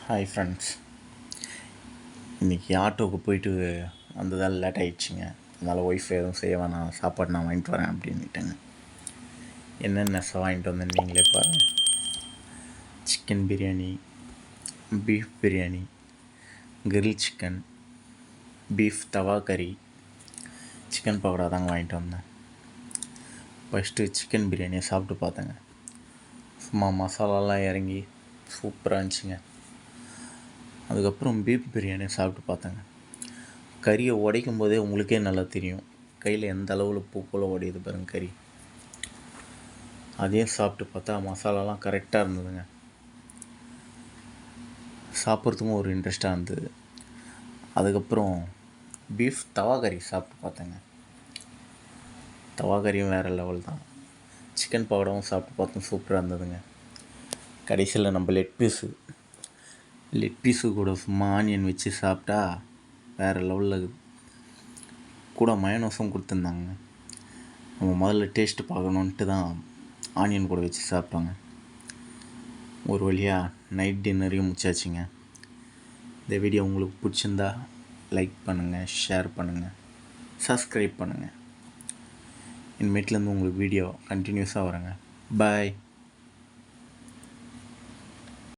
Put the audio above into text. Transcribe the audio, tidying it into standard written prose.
Hi friends. இன்றைக்கி ஆட்டோவுக்கு போயிட்டு வந்ததால் லேட் ஆகிடுச்சிங்க. அதனால் ஒய்ஃப் எதுவும் செய்ய வேணாம், சாப்பாடு நான் வாங்கிட்டு வரேன் அப்படின்னுட்டேங்க. என்னென்ன வாங்கிட்டு வந்தேன்னு நீங்களே பாருங்கள். Chicken biryani, beef biryani, grill chicken, beef தவா கறி, சிக்கன் பக்கோடா தாங்க வாங்கிட்டு வந்தேன். ஃபஸ்ட்டு சிக்கன் பிரியாணியை சாப்பிட்டு பார்த்தேங்க. சும்மா மசாலாலாம் இறங்கி சூப்பராக இருந்துச்சுங்க. அதுக்கப்புறம் பீஃப் பிரியாணியை சாப்பிட்டு பார்த்தேங்க. கறியை உடைக்கும் போதே உங்களுக்கே நல்லா தெரியும், கையில் எந்த அளவில் பூப்போல் உடையுது பாருங்கள் கறி. அதையும் சாப்பிட்டு பார்த்தா மசாலாலாம் கரெக்டாக இருந்ததுங்க. சாப்பிட்றதுக்கும் ஒரு இன்ட்ரெஸ்ட்டாக இருந்தது. அதுக்கப்புறம் பீஃப் தவா கறி சாப்பிட்டு பார்த்தேங்க. தவா கறியும் வேறு லெவல் தான். சிக்கன் பக்கோடாவும் சாப்பிட்டு பார்த்தோம், சூப்பராக இருந்ததுங்க. கடைசியில் நம்ம லெக் பீஸு கூட சும்மா ஆனியன் வச்சு சாப்பிட்டா வேறு லெவலில் கூட மயோனஸும் கொடுத்துருந்தாங்க. நம்ம முதல்ல டேஸ்ட்டு பார்க்கணுன்ட்டு தான் ஆனியன் கூட வச்சு சாப்பிட்டாங்க. ஒரு வழியாக நைட் டின்னரையும் முடிச்சாச்சுங்க. இந்த வீடியோ உங்களுக்கு பிடிச்சிருந்தா லைக் பண்ணுங்கள், ஷேர் பண்ணுங்கள், சப்ஸ்கிரைப் பண்ணுங்கள். இனிமேட்லேருந்து உங்களுக்கு வீடியோ கண்டினியூஸாக வரேங்க. பாய்.